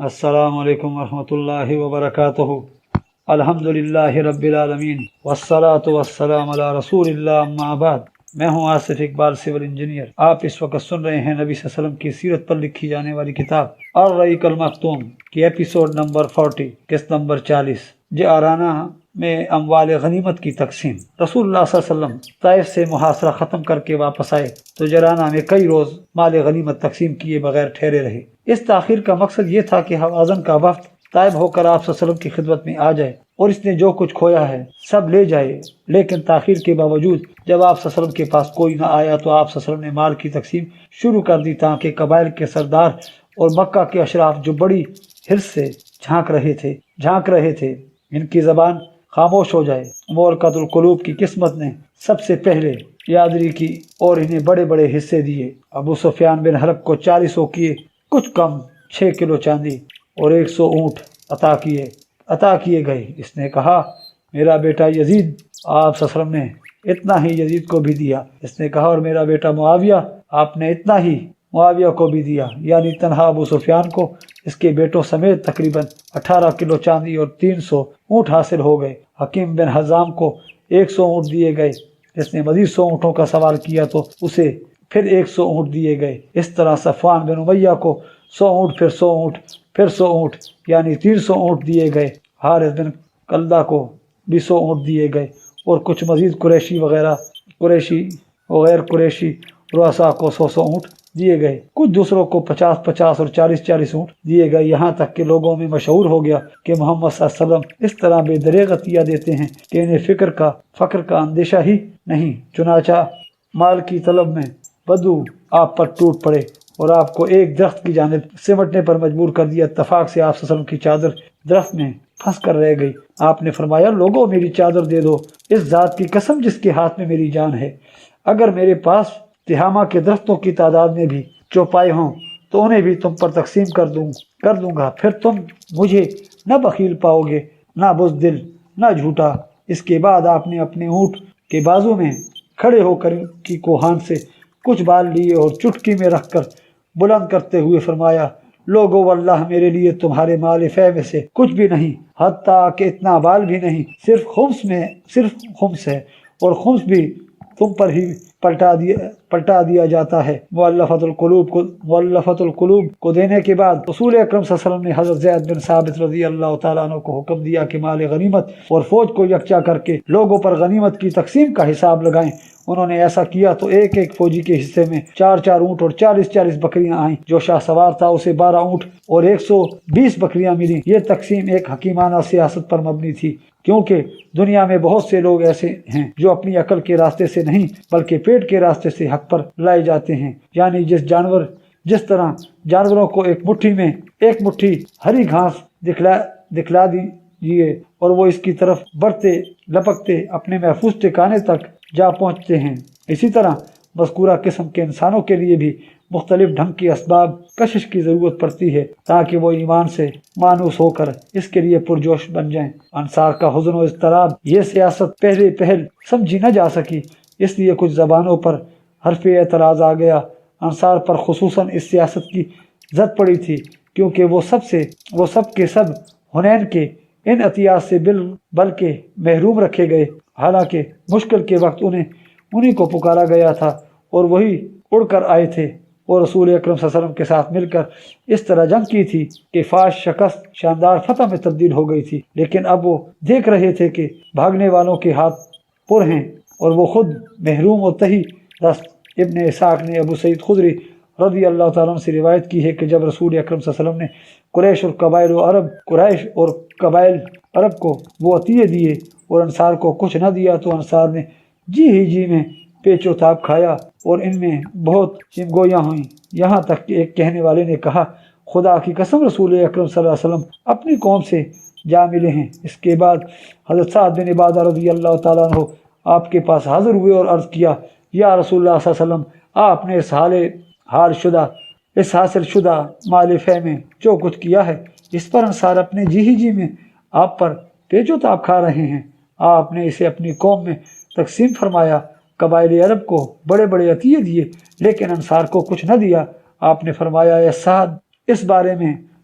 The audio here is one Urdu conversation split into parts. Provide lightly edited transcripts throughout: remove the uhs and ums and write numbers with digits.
السلام علیکم ورحمۃ اللہ وبرکاتہ۔ الحمدللہ رب العالمین والصلاۃ والسلام علی رسول اللہ، اما بعد۔ میں ہوں آصف اقبال، سول انجینئر۔ آپ اس وقت سن رہے ہیں نبی صلی اللہ علیہ وسلم کی سیرت پر لکھی جانے والی کتاب الرحیق المختوم کی ایپیسوڈ نمبر 40، قسط نمبر 40، جعرانہ میں اموال غنیمت کی تقسیم۔ رسول اللہ صلی اللہ علیہ وسلم طائف سے محاصرہ ختم کر کے واپس آئے تو جعرانہ میں کئی روز مال غنیمت تقسیم کیے بغیر ٹھہرے رہے۔ اس تاخیر کا مقصد یہ تھا کہ حوازن کا وفد طائب ہو کر آپ صلی اللہ علیہ وسلم کی خدمت میں آ جائے اور اس نے جو کچھ کھویا ہے سب لے جائے۔ لیکن تاخیر کے باوجود جب آپ صلی اللہ علیہ وسلم کے پاس کوئی نہ آیا تو آپ صلی اللہ علیہ وسلم نے مال کی تقسیم شروع کر دی، تاکہ قبائل کے سردار اور مکہ کے اشراف جو بڑی حرص سے جھانک رہے تھے ان کی زبان خاموش ہو جائے۔ مورقۃ القلوب کی قسمت نے سب سے پہلے یادری کی اور انہیں بڑے بڑے حصے دیے۔ ابو سفیان بن حرب کو 40 اوقیے، کچھ کم 6 کلو چاندی اور 100 اونٹ عطا کیے گئے۔ اس نے کہا، میرا بیٹا یزید۔ آپ صلی اللہ علیہ وسلم نے اتنا ہی یزید کو بھی دیا۔ اس نے کہا، اور میرا بیٹا معاویہ۔ آپ نے اتنا ہی معاویہ کو بھی دیا، یعنی تنہا ابو سفیان کو اس کے بیٹوں سمیت تقریباً 18 کلو چاندی اور 300 اونٹ حاصل ہو گئے۔ حکیم بن حزام کو 100 اونٹ دیے گئے۔ اس نے مزید 100 اونٹوں کا سوال کیا تو اسے پھر 100 اونٹ دیے گئے۔ اس طرح صفوان بن امیہ کو 100 اونٹ، پھر 100 اونٹ، پھر 100 اونٹ، یعنی 300 اونٹ دیے گئے۔ حارث بن کلدہ کو بھی 100 اونٹ دیے گئے اور کچھ مزید قریشی و غیر قریشی رؤساء کو 100 اونٹ دیے گئے۔ کچھ دوسروں کو 50 اور 40 اونٹ دیے گئے، یہاں تک کہ لوگوں میں مشہور ہو گیا کہ محمد صلی اللہ علیہ وسلم اس طرح بے دریغ عطیہ دیتے ہیں کہ انہیں فقر کا اندیشہ ہی نہیں۔ چنانچہ مال کی طلب میں بدو آپ پر ٹوٹ پڑے اور آپ کو ایک درخت کی جانب سمٹنے پر مجبور کر دیا۔ اتفاق سے آپ صلی اللہ علیہ وسلم کی چادر درخت میں پھنس کر رہ گئی۔ آپ نے فرمایا، لوگوں میری چادر دے دو، اس ذات کی قسم جس کے ہاتھ میں میری جان ہے، اگر میرے پاس تہامہ کے درختوں کی تعداد میں بھی چوپائے ہوں تو انہیں بھی تم پر تقسیم کر دوں گا، پھر تم مجھے نہ بخیل پاؤ گے، نہ بزدل، نہ جھوٹا۔ اس کے بعد آپ نے اپنے اونٹ کے بازو میں کھڑے ہو کر کی کوہان سے کچھ بال لیے اور چٹکی میں رکھ کر بلند کرتے ہوئے فرمایا، لوگو واللہ میرے لیے تمہارے مال فے میں سے کچھ بھی نہیں، حتیٰ کہ اتنا بال بھی نہیں، صرف خمس ہے، اور خمس بھی تم پر ہی پلٹا دیا جاتا ہے۔ مؤلفۃ القلوب کو دینے کے بعد رسول اکرم صلی اللہ علیہ وسلم نے حضرت زید بن ثابت رضی اللہ تعالیٰ عنہ کو حکم دیا کہ مال غنیمت اور فوج کو یکجا کر کے لوگوں پر غنیمت کی تقسیم کا حساب لگائیں۔ انہوں نے ایسا کیا تو ایک فوجی کے حصے میں 4 اونٹ اور 40 بکریاں آئیں۔ جو شاہ سوار تھا اسے 12 اونٹ اور 120 بکریاں ملیں۔ یہ تقسیم ایک حکیمانہ سیاست پر مبنی تھی، کیونکہ دنیا میں بہت سے لوگ ایسے ہیں جو اپنی عقل کے راستے سے نہیں بلکہ پیٹ کے راستے سے حق پر لائے جاتے ہیں۔ یعنی جس طرح جانوروں کو ایک مٹھی ہری گھاس دکھلا دیجیے اور وہ اس کی طرف بڑھتے لپکتے اپنے محفوظ ٹھکانے تک جا پہنچتے ہیں، اسی طرح مذکورہ قسم کے انسانوں کے لیے بھی مختلف ڈھنگ کی اسباب کشش کی ضرورت پڑتی ہے تاکہ وہ ایمان سے مانوس ہو کر اس کے لیے پرجوش بن جائیں۔ انصار کا حزن و اضطراب، یہ سیاست پہل سمجھی نہ جا سکی، اس لیے کچھ زبانوں پر حرف اعتراض آ گیا۔ انصار پر خصوصاً اس سیاست کی زد پڑی تھی کیونکہ وہ سب کے سب حنین کے ان عطیات سے بلکہ محروم رکھے گئے، حالانکہ مشکل کے وقت انہیں کو پکارا گیا تھا اور وہی اڑ کر آئے تھے اور رسول اکرم صلی اللہ علیہ وسلم کے ساتھ مل کر اس طرح جنگ کی تھی کہ فاش شکست شاندار فتح میں تبدیل ہو گئی تھی۔ لیکن اب وہ دیکھ رہے تھے کہ بھاگنے والوں کے ہاتھ پر ہیں اور وہ خود محروم و تہی دست۔ ابن اسحاق نے ابو سعید خدری رضی اللہ تعالیٰ عنہ سے روایت کی ہے کہ جب رسول اکرم صلی اللہ علیہ وسلم نے قریش اور قبائل عرب کو وہ عطیے دیے اور انصار کو کچھ نہ دیا تو انصار نے جی میں پیچ و تاب کھایا اور ان میں بہت چمگویاں ہوئیں، یہاں تک کہ ایک کہنے والے نے کہا، خدا کی قسم رسول اکرم صلی اللہ علیہ وسلم اپنی قوم سے جا ملے ہیں۔ اس کے بعد حضرت سعد بن عبادہ رضی اللہ تعالیٰ عنہ آپ کے پاس حاضر ہوئے اور عرض کیا، یا رسول اللہ صلی اللہ علیہ وسلم، آپ نے اس حاصل شدہ مال فے میں جو کچھ کیا ہے اس پر انصار اپنے جی میں آپ پر پیچ و تاب کھا رہے ہیں۔ آپ نے اسے اپنی قوم میں تقسیم فرمایا، قبائل عرب کو بڑے بڑے عطیے دیے لیکن انصار کو کچھ نہ دیا۔ آپ نے فرمایا، اے سعد، اس بارے میں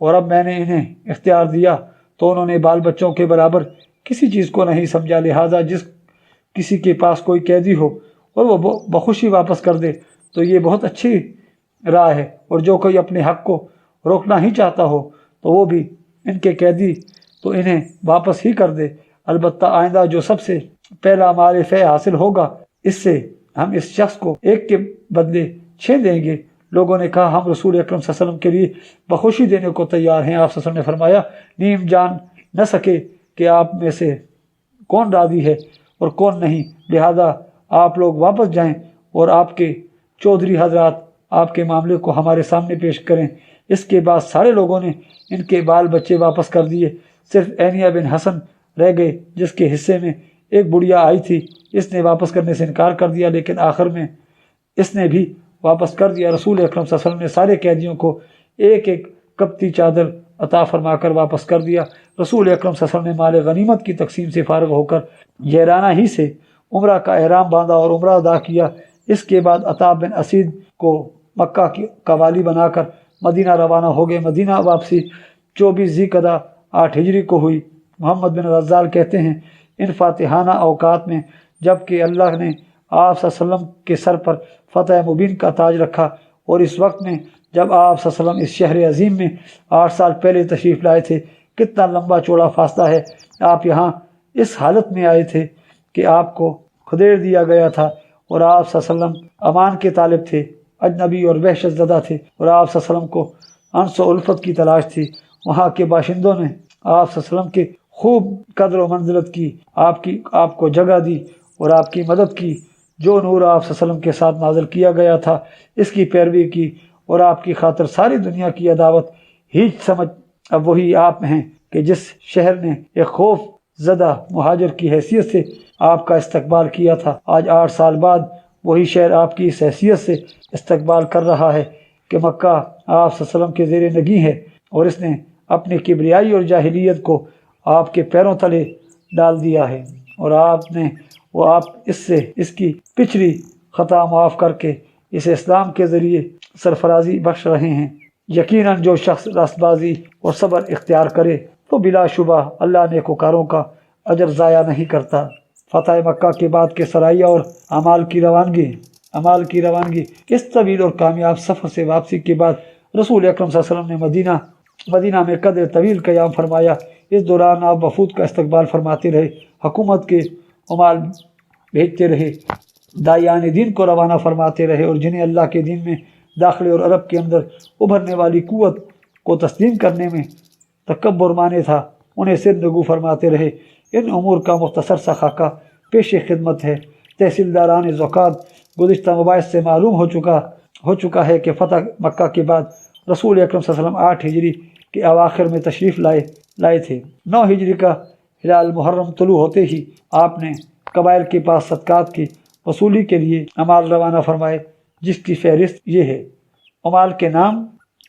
اور اب میں نے انہیں اختیار دیا تو انہوں نے بال بچوں کے برابر کسی چیز کو نہیں سمجھا، لہٰذا جس کسی کے پاس کوئی قیدی ہو اور وہ بخوشی واپس کر دے تو یہ بہت اچھی راہ ہے، اور جو کوئی اپنے حق کو روکنا ہی چاہتا ہو تو وہ بھی ان کے قیدی تو انہیں واپس ہی کر دے۔ البتہ آئندہ جو سب سے پہلا مال فے حاصل ہوگا اس سے ہم اس شخص کو ایک کے بدلے 6 دیں گے۔ لوگوں نے کہا ہم رسول اکرم صلی اللہ علیہ وسلم کے لیے بخوشی دینے کو تیار ہیں۔ آپ صلی اللہ علیہ وسلم نے فرمایا نیم جان نہ سکے کہ آپ میں سے کون راضی ہے اور کون نہیں، لہذا آپ لوگ واپس جائیں اور آپ کے چودھری حضرات آپ کے معاملے کو ہمارے سامنے پیش کریں۔ اس کے بعد سارے لوگوں نے ان کے بال بچے واپس کر دیے، صرف عینیہ بن حسن رہ گئے جس کے حصے میں ایک بڑھیا آئی تھی، اس نے واپس کرنے سے انکار کر دیا، لیکن آخر میں اس نے بھی واپس کر دیا۔ رسول اکرم صلی اللہ علیہ وسلم نے سارے قیدیوں کو ایک ایک کپتی چادر عطا فرما کر واپس کر دیا۔ رسول اکرم صلی اللہ علیہ وسلم نے مال غنیمت کی تقسیم سے فارغ ہو کر جیرانہ ہی سے عمرہ کا احرام باندھا اور عمرہ ادا کیا۔ اس کے بعد عطا بن اسید کو مکہ کا والی بنا کر مدینہ روانہ ہو گئے۔ مدینہ واپسی 24 ذی القعدہ 8 ہجری کو ہوئی۔ محمد بن غزال کہتے ہیں ان فاتحانہ اوقات میں جب کہ اللہ نے آپ صلی اللہ علیہ وسلم کے سر پر فتح مبین کا تاج رکھا، اور اس وقت میں جب آپ صلی اللہ علیہ وسلم اس شہر عظیم میں 8 سال پہلے تشریف لائے تھے، کتنا لمبا چوڑا فاصلہ ہے۔ آپ یہاں اس حالت میں آئے تھے کہ آپ کو کھدیڑ دیا گیا تھا، اور آپ صلی اللہ علیہ وسلم امان کے طالب تھے، اجنبی اور وحشت زدہ تھے، اور آپ صلی اللہ علیہ وسلم کو انس و الفت کی تلاش تھی۔ وہاں کے باشندوں نے آپ صلی اللہ علیہ وسلم کے خوب قدر و منزلت کی، آپ کو جگہ دی اور آپ کی مدد کی۔ جو نور آپ صلی اللہ علیہ وسلم کے ساتھ نازل کیا گیا تھا اس کی پیروی کی، اور آپ کی خاطر ساری دنیا کی عداوت ہیچ سمجھ اب وہی آپ ہیں کہ جس شہر نے ایک خوف زدہ مہاجر کی حیثیت سے آپ کا استقبال کیا تھا، آج 8 سال بعد وہی شہر آپ کی اس حیثیت سے استقبال کر رہا ہے کہ مکہ آپ صلی اللہ علیہ وسلم کے زیر نگیں ہے، اور اس نے اپنی کبریائی اور جاہلیت کو آپ کے پیروں تلے ڈال دیا ہے، اور آپ اس کی پچھلی خطا معاف کر کے اسے اسلام کے ذریعے سرفرازی بخش رہے ہیں۔ یقیناً جو شخص راست بازی اور صبر اختیار کرے تو بلا شبہ اللہ نیکوکاروں کا اجر ضائع نہیں کرتا۔ فتح مکہ کے بعد کے سرایہ اور اعمال کی روانگی اس طویل اور کامیاب سفر سے واپسی کے بعد رسول اکرم صلی اللہ علیہ وسلم نے مدینہ میں قدر طویل قیام فرمایا۔ اس دوران آپ وفود کا استقبال فرماتے رہے، حکومت کے عمال بھیجتے رہے، داعیان دین کو روانہ فرماتے رہے، اور جنہیں اللہ کے دین میں داخلے اور عرب کے اندر ابھرنے والی قوت کو تسلیم کرنے میں تکبر مانے تھا انہیں سرنگو فرماتے رہے۔ ان امور کا مختصر سا خاکہ پیش خدمت ہے۔ تحصیلداران زکوٰۃ گزشتہ مباحث سے معلوم ہو چکا ہے کہ فتح مکہ کے بعد رسول اکرم صلی اللہ علیہ وسلم 8 ہجری کے اواخر میں تشریف لائے تھے۔ 9 ہجری کا ہلال محرم طلوع ہوتے ہی آپ نے قبائل کے پاس صدقات کی وصولی کے لیے امال روانہ فرمائے، جس کی فہرست یہ ہے۔ امال کے نام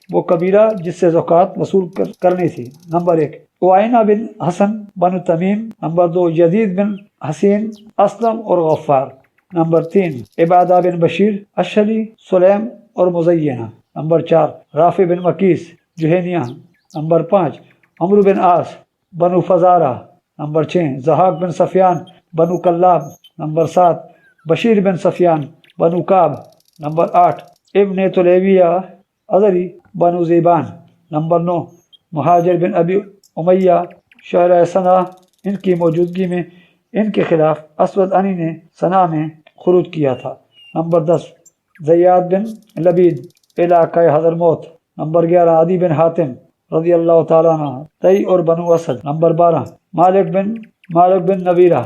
وہ قبیلہ جس سے زکوٰۃ وصول کرنی تھی۔ نمبر 1 عوینہ بن حسن بن تمیم، نمبر 2 یزید بن حسین اسلم اور غفار، نمبر 3 عبادہ بن بشیر اشلی سلیم اور مزینہ، نمبر 4 رافع بن مکیس جوہینیہ، نمبر 5 عمرو بن عاص بنو فزارہ، نمبر 6 ضحاک بن سفیان بنو کلاب، نمبر 7 بشیر بن سفیان بنو کعب، نمبر 8 ابن طلیبیہ ازری بنو زیبان، نمبر 9 مہاجر بن ابی امیہ شہر صنع۔ ان کی موجودگی میں ان کے خلاف اسود عنی نے صنع میں خروج کیا تھا۔ نمبر 10 زیاد بن لبید علاقہ حضرموت، نمبر 11 عدی بن حاتم رضی اللہ تعالیٰ عنہ تئی اور بنو اسد، نمبر 12 مالک بن نویرہ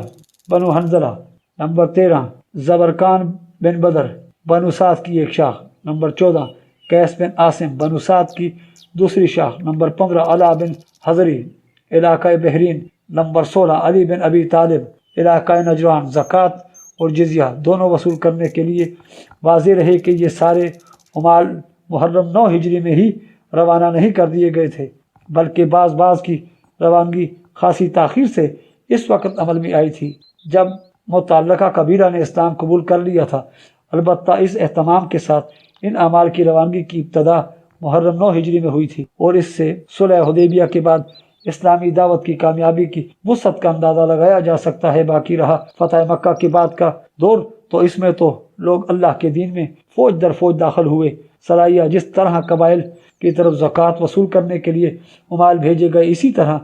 بنو حنظلہ، نمبر 13 زبرکان بن بدر بنو سعد کی ایک شاخ، نمبر 14 قیس بن عاصم بنو سعد کی دوسری شاخ، نمبر 15 علا بن حضری علاقہ بحرین، نمبر 16 علی بن ابی طالب علاقہ نجران۔ زکوٰۃ اور جزیہ دونوں وصول کرنے کے لیے واضح رہے کہ یہ سارے عمال محرم 9 ہجری میں ہی روانہ نہیں کر دیے گئے تھے، بلکہ بعض کی روانگی خاصی تاخیر سے اس وقت عمل میں آئی تھی جب متعلقہ قبیلہ نے اسلام قبول کر لیا تھا۔ البتہ اس اہتمام کے ساتھ ان اعمال کی روانگی کی ابتدا محرم 9 ہجری میں ہوئی تھی، اور اس سے صلح حدیبیہ کے بعد اسلامی دعوت کی کامیابی کی وسعت کا اندازہ لگایا جا سکتا ہے۔ باقی رہا فتح مکہ کے بعد کا دور، تو اس میں تو لوگ اللہ کے دین میں فوج در فوج داخل ہوئے۔ سرایہ جس طرح قبائل کی طرف زکوٰۃ وصول کرنے کے لیے ممال بھیجے گئے، اسی طرح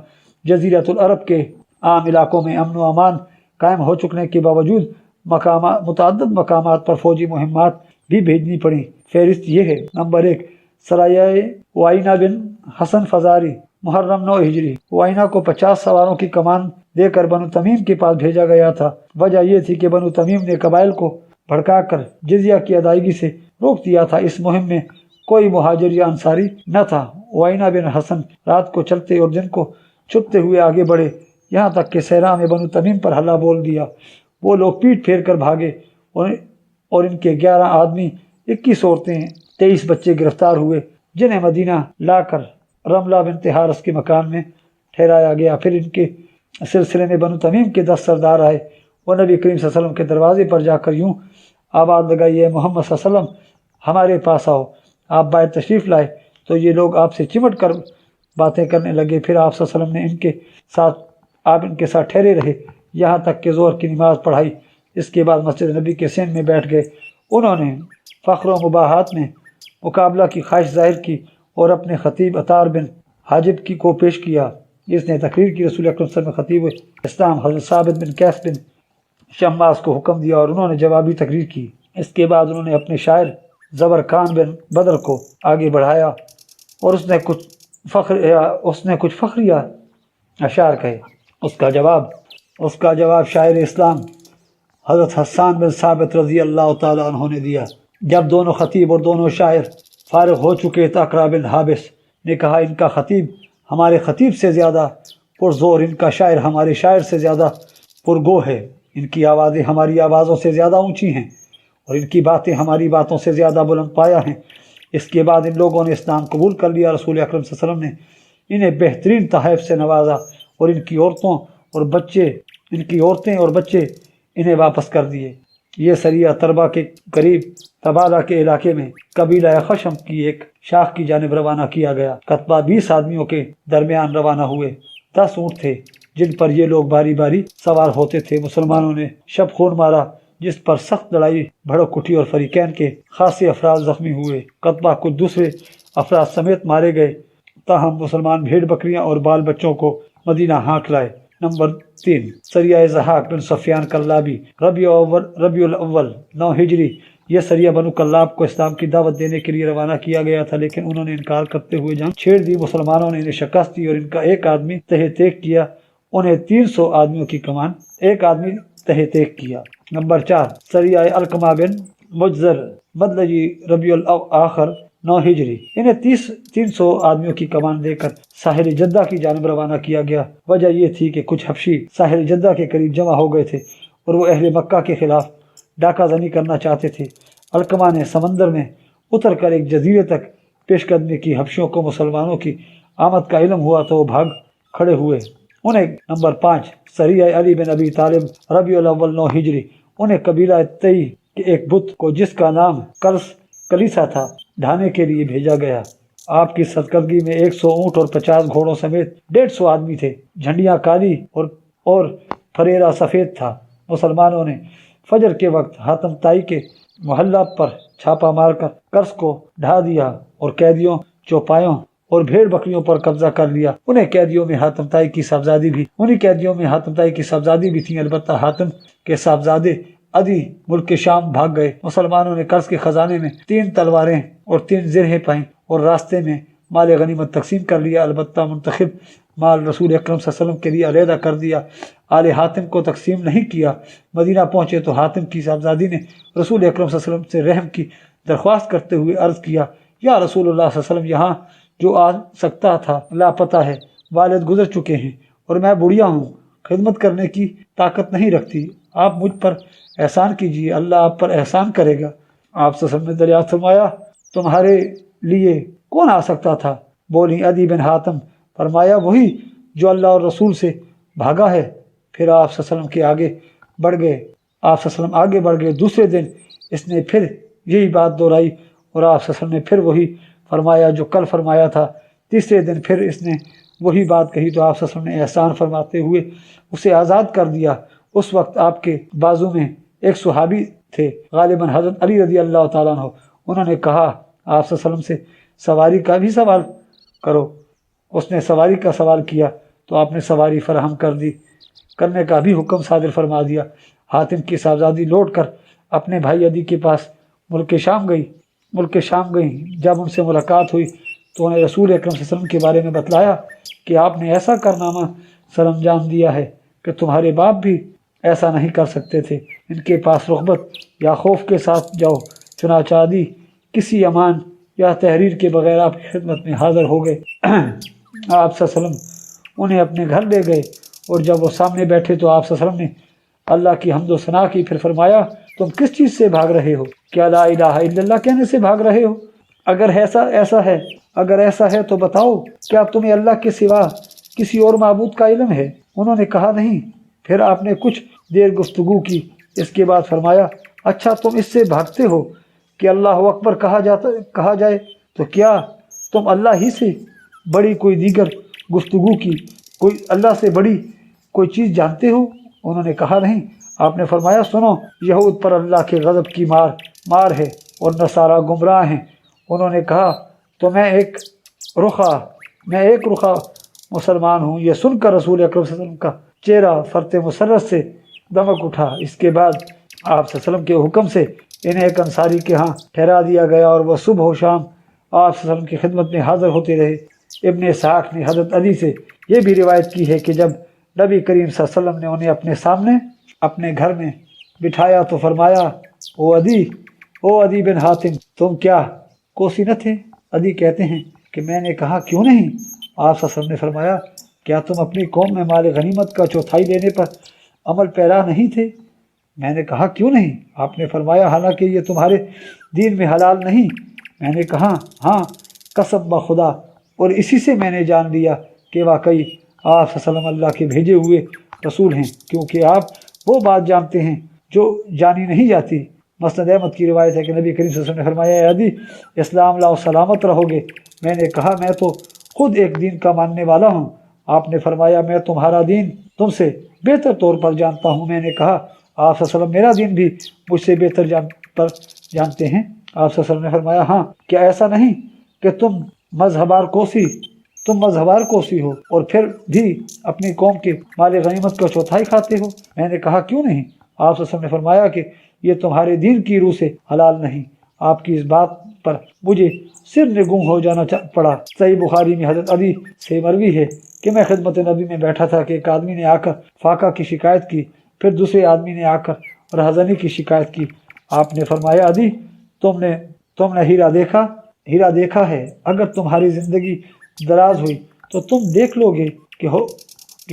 جزیرۃ العرب کے عام علاقوں میں امن و امان قائم ہو چکنے کے باوجود متعدد مقامات پر فوجی مہمات بھی بھیجنی پڑیں۔ فہرست یہ ہے: نمبر 1، سرایہ وائنہ بن حسن فزاری، محرم 9 ہجری۔ وائنہ کو 50 سواروں کی کمان دے کر بنو تمیم کے پاس بھیجا گیا تھا۔ وجہ یہ تھی کہ بنو تمیم نے قبائل کو بھڑکا کر جزیہ کی ادائیگی سے روک دیا تھا۔ اس مہم میں کوئی مہاجر یا انصاری نہ تھا۔ وائنہ بن حسن رات کو چلتے اور دن کو چھپتے ہوئے آگے بڑھے، یہاں تک کہ صحرا میں بنو تمیم پر حملہ بول دیا۔ وہ لوگ پیٹ پھیر کر بھاگے اور ان کے 11 آدمی، 21 عورتیں، 23 بچے گرفتار ہوئے، جنہیں مدینہ لا کر رملہ بنت حارث کے مکان میں ٹھہرایا گیا۔ پھر ان کے سلسلے میں بنو تمیم کے 10 سردار آئے۔ وہ نبی کریم صلی اللہ علیہ وسلم کے دروازے پر جا کر یوں آواز لگائی: اے محمد صلی اللہ علیہ وسلم، ہمارے پاس آؤ۔ آپ باہر تشریف لائے تو یہ لوگ آپ سے چمٹ کر باتیں کرنے لگے۔ پھر آپ صلی اللہ علیہ وسلم نے ان کے ساتھ ٹھہرے رہے، یہاں تک کہ ظہر کی نماز پڑھائی۔ اس کے بعد مسجد نبی کے سین میں بیٹھ گئے۔ انہوں نے فخر و مباحات میں مقابلہ کی خواہش ظاہر کی اور اپنے خطیب عطار بن حاجب کو پیش کیا، جس نے تقریر کی۔ رسول اکرم صلی اللہ علیہ وسلم خطیب اسلام حضرت ثابت بن قیس بن شماس کو حکم دیا اور انہوں نے جوابی تقریر کی۔ اس کے بعد انہوں نے اپنے شاعر زبرکان بن بدر کو آگے بڑھایا اور اس نے کچھ فخریہ اشعار کہے۔ اس کا جواب شاعر اسلام حضرت حسان بن ثابت رضی اللہ تعالی عنہ نے دیا۔ جب دونوں خطیب اور دونوں شاعر فارغ ہو چکے تو اقرا بن حابس نے کہا: ان کا خطیب ہمارے خطیب سے زیادہ پرزور، ان کا شاعر ہمارے شاعر سے زیادہ پرگو ہے، ان کی آوازیں ہماری آوازوں سے زیادہ اونچی ہیں اور ان کی باتیں ہماری باتوں سے زیادہ بلند پایا ہیں۔ اس کے بعد ان لوگوں نے اسلام قبول کر لیا۔ رسول اکرم صلی اللہ علیہ وسلم نے انہیں بہترین تحائف سے نوازا اور ان کی عورتیں اور بچے انہیں واپس کر دیے۔ یہ سریہ تربہ کے قریب تبالہ کے علاقے میں قبیلہ خشم کی ایک شاخ کی جانب روانہ کیا گیا۔ کتبہ 20 آدمیوں کے درمیان روانہ ہوئے۔ 10 اونٹ تھے جن پر یہ لوگ باری باری سوار ہوتے تھے۔ مسلمانوں نے شب خون مارا، جس پر سخت لڑائی بھڑک اٹھی اور فریقین کے خاصے افراد زخمی ہوئے۔ کتبہ کچھ دوسرے افراد سمیت مارے گئے، تاہم مسلمان بھیڑ بکریاں اور بال بچوں کو مدینہ ہانک لائے۔ نمبر 3، سریہ زحاق بن سفیان کلابی، ربیع الاول 9 ہجری۔ یہ سریہ بنو کلاب کو اسلام کی دعوت دینے کے لیے روانہ کیا گیا تھا، لیکن انہوں نے انکار کرتے ہوئے جنگ چھیڑ دی۔ مسلمانوں نے انہیں شکست دی اور ان کا ایک آدمی تہہ تیک کیا۔ انہیں 300 آدمیوں کی کمان ایک آدمی تہہ تیک کیا۔ نمبر 4، سریہ علقمہ بن مجزر مدلجی، ربیع الاخر 9 ہجری۔ انہیں 300 آدمیوں کی کمان دے کر ساحل جدہ کی جانب روانہ کیا گیا۔ وجہ یہ تھی کہ کچھ حبشی ساحل جدہ کے قریب جمع ہو گئے تھے اور وہ اہل مکہ کے خلاف ڈاکہ زنی کرنا چاہتے تھے۔ علقمہ نے سمندر میں اتر کر ایک جزیرے تک پیش قدمی کی۔ حبشیوں کو مسلمانوں کی آمد کا علم ہوا تو وہ بھاگ کھڑے ہوئے۔ نمبر 5، سریہ علی بن ابی طالب، ربیع الاول 9 ہجری۔ انہیں قبیلہ تئی کے ایک بت کو جس کا نام کلیسا تھا ڈھانے کے لیے بھیجا گیا۔ آپ کی سرکردگی میں 100 اونٹ اور 50 گھوڑوں سمیت 150 آدمی تھے۔ جھنڈیاں کالی اور پھریرا سفید تھا۔ مسلمانوں نے فجر کے وقت حاتم طائی کے محلہ پر چھاپا مار کر کرس کو ڈھا دیا اور قیدیوں، چوپایوں اور بھیڑ بکریوں پر قبضہ کر لیا۔ انہیں قیدیوں میں حاتم طائی کی صاحبزادی بھی تھیں، البتہ حاتم کے صاحبزادے عدی ملک شام بھاگ گئے۔ مسلمانوں نے کرس کے خزانے میں 3 تلواریں اور 3 زرہیں پائیں اور راستے میں مال غنیمت تقسیم کر لیا، البتہ منتخب مال رسول اکرم صلی اللہ علیہ وسلم کے لیے علیحدہ کر دیا، آل حاتم کو تقسیم نہیں کیا۔ مدینہ پہنچے تو حاتم کی صاحبزادی نے رسول اکرم صلی اللہ علیہ وسلم سے رحم کی درخواست کرتے ہوئے عرض کیا: یا رسول اللہ صلی اللہ علیہ وسلم، یہاں جو آ سکتا تھا لاپتہ ہے، والد گزر چکے ہیں اور میں بڑھیا ہوں، خدمت کرنے کی طاقت نہیں رکھتی، آپ مجھ پر احسان کیجیے، اللہ آپ پر احسان کرے گا۔ آپ صلی اللہ علیہ وسلم نے دریافت فرمایا: تمہارے لیے کون آ سکتا تھا؟ بولی: عدی بن حاتم۔ فرمایا: وہی جو اللہ اور رسول سے بھاگا ہے۔ پھر آپ صلی اللہ علیہ وسلم کے آگے بڑھ گئے۔ دوسرے دن اس نے پھر یہی بات دہرائی اور آپ صلی اللہ علیہ وسلم نے پھر وہی فرمایا جو کل فرمایا تھا۔ تیسرے دن پھر اس نے وہی بات کہی تو آپ صلی اللہ علیہ وسلم نے احسان فرماتے ہوئے اسے آزاد کر دیا۔ اس وقت آپ کے بازو میں ایک صحابی تھے، غالباً حضرت علی رضی اللہ تعالیٰ عنہ۔ انہوں نے کہا آپ صلی اللہ علیہ وسلم سے سواری کا بھی سوال کرو۔ اس نے سواری کا سوال کیا تو آپ نے سواری فراہم کرنے کا بھی حکم صادر فرما دیا۔ حاتم کی صاحبزادی لوٹ کر اپنے بھائی عدی کے پاس ملک شام گئی۔ جب ان سے ملاقات ہوئی تو انہیں رسول اکرم صلی اللہ علیہ وسلم کے بارے میں بتلایا کہ آپ نے ایسا کارنامہ سر انجام دیا ہے کہ تمہارے باپ بھی ایسا نہیں کر سکتے تھے۔ ان کے پاس رغبت یا خوف کے ساتھ جاؤ۔ چنانچہ عدی کسی امان یا تحریر کے بغیر آپ کی خدمت میں حاضر ہو گئے۔ آپ صلی اللہ علیہ وسلم انہیں اپنے گھر لے گئے اور جب وہ سامنے بیٹھے تو آپ صلی اللہ علیہ وسلم نے اللہ کی حمد و ثنا کی، پھر فرمایا تم کس چیز سے بھاگ رہے ہو؟ کیا لا الہ الا اللہ کہنے سے بھاگ رہے ہو؟ اگر ایسا ہے تو بتاؤ کیا تمہیں اللہ کے سوا کسی اور معبود کا علم ہے؟ انہوں نے کہا نہیں۔ پھر آپ نے کچھ دیر گفتگو کی، اس کے بعد فرمایا اچھا تم اس سے بھاگتے ہو کہ اللہ اکبر کہا جائے، تو کیا تم اللہ ہی سے بڑی کوئی دیگر گفتگو کی اللہ سے بڑی کوئی چیز جانتے ہو؟ انہوں نے کہا نہیں۔ آپ نے فرمایا سنو، یہود پر اللہ کے غضب کی مار ہے اور نصارہ گمراہ ہیں۔ انہوں نے کہا تو میں ایک رخا مسلمان ہوں۔ یہ سن کر رسول اکرم صلی اللہ علیہ وسلم کا چہرہ فرط مسرت سے دمک اٹھا۔ اس کے بعد آپ صلی اللہ علیہ وسلم کے حکم سے انہیں ایک انصاری کے ہاں ٹھہرا دیا گیا اور وہ صبح و شام آپ صلی اللہ علیہ وسلم کی خدمت میں حاضر ہوتے رہے۔ ابن اسحاق نے حضرت علی سے یہ بھی روایت کی ہے کہ جب نبی کریم صلی اللہ علیہ وسلم نے انہیں اپنے سامنے اپنے گھر میں بٹھایا تو فرمایا او عدی بن حاتم، تم کیا کوسی نہ تھے؟ عدی کہتے ہیں کہ میں نے کہا کیوں نہیں؟ آپ صلی اللہ علیہ وسلم نے فرمایا کیا تم اپنی قوم میں مال غنیمت کا چوتھائی لینے پر عمل پیرا نہیں تھے؟ میں نے کہا کیوں نہیں؟ آپ نے فرمایا حالانکہ یہ تمہارے دین میں حلال نہیں۔ میں نے کہا ہاں قسم بخدا، اور اسی سے میں نے جان لیا کہ واقعی آپ صلی اللہ علیہ وسلم اللہ کے بھیجے ہوئے رسول ہیں، کیونکہ آپ وہ بات جانتے ہیں جو جانی نہیں جاتی۔ مسند احمد کی روایت ہے کہ نبی کریم صلی اللہ علیہ وسلم نے فرمایا اے عدی اسلام لاؤ سلامت رہو گے۔ میں نے کہا میں تو خود ایک دین کا ماننے والا ہوں۔ آپ نے فرمایا میں تمہارا دین تم سے بہتر طور پر جانتا ہوں۔ میں نے کہا آپ صلی اللہ علیہ وسلم میرا دین بھی مجھ سے بہتر جانتے ہیں۔ آپ صلی اللہ علیہ وسلم نے فرمایا ہاں کیا ایسا نہیں کہ تم مذہبار کوسی ہو اور پھر بھی اپنی قوم کے مال غنیمت کا چوتھائی کھاتے ہو؟ میں نے کہا کیوں نہیں؟ آپ صلی اللہ علیہ وسلم نے فرمایا کہ یہ تمہارے دین کی روح سے حلال نہیں۔ آپ کی اس بات پر مجھے سر نگوں ہو جانا پڑا۔ صحیح بخاری میں حضرت علی سے مروی ہے کہ میں خدمت نبی میں بیٹھا تھا کہ ایک آدمی نے آ کر فاقہ کی شکایت کی، پھر دوسرے آدمی نے آ کر رہزنی کی شکایت کی۔ آپ نے فرمایا علی تم نے ہیرا دیکھا ہے، اگر تمہاری زندگی دراز ہوئی تو تم دیکھ لو گے کہ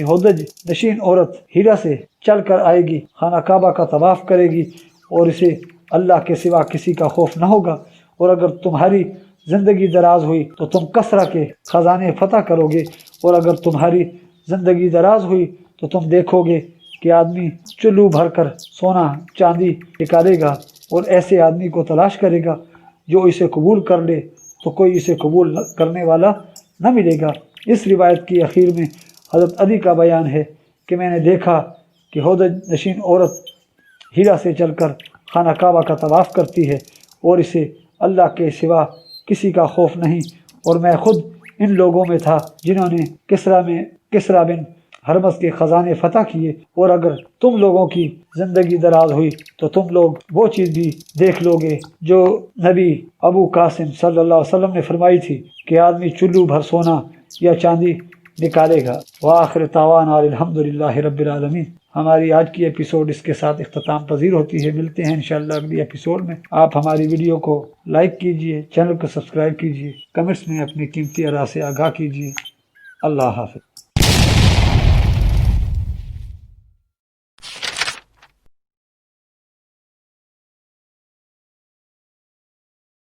ہودج نشین عورت ہیرا سے چل کر آئے گی، خانہ کعبہ کا طواف کرے گی اور اسے اللہ کے سوا کسی کا خوف نہ ہوگا۔ اور اگر تمہاری زندگی دراز ہوئی تو تم کثرہ کے خزانے فتح کرو گے، اور اگر تمہاری زندگی دراز ہوئی تو تم دیکھو گے کہ آدمی چلو بھر کر سونا چاندی نکالے گا اور ایسے آدمی کو تلاش کرے گا جو اسے قبول کر لے تو کوئی اسے قبول کرنے والا نہ ملے گا۔ اس روایت کی اخیر میں حضرت علی کا بیان ہے کہ میں نے دیکھا کہ ہودج نشین عورت ہیرا سے چل کر خانہ کعبہ کا طواف کرتی ہے اور اسے اللہ کے سوا کسی کا خوف نہیں، اور میں خود ان لوگوں میں تھا جنہوں نے کسرا بن ہرمز کے خزانے فتح کیے۔ اور اگر تم لوگوں کی زندگی دراز ہوئی تو تم لوگ وہ چیز بھی دیکھ لو گے جو نبی ابو قاسم صلی اللہ علیہ وسلم نے فرمائی تھی کہ آدمی چلو بھر سونا یا چاندی نکالے گا۔ وآخر دعوانا الحمدللہ رب العالمین۔ ہماری آج کی ایپیسوڈ اس کے ساتھ اختتام پذیر ہوتی ہے۔ ملتے ہیں انشاءاللہ اگلی ایپیسوڈ میں۔ آپ ہماری ویڈیو کو لائک کیجئے، چینل کو سبسکرائب کیجئے، کمنٹس میں اپنی قیمتی آراء سے آگاہ کیجئے۔ اللہ حافظ۔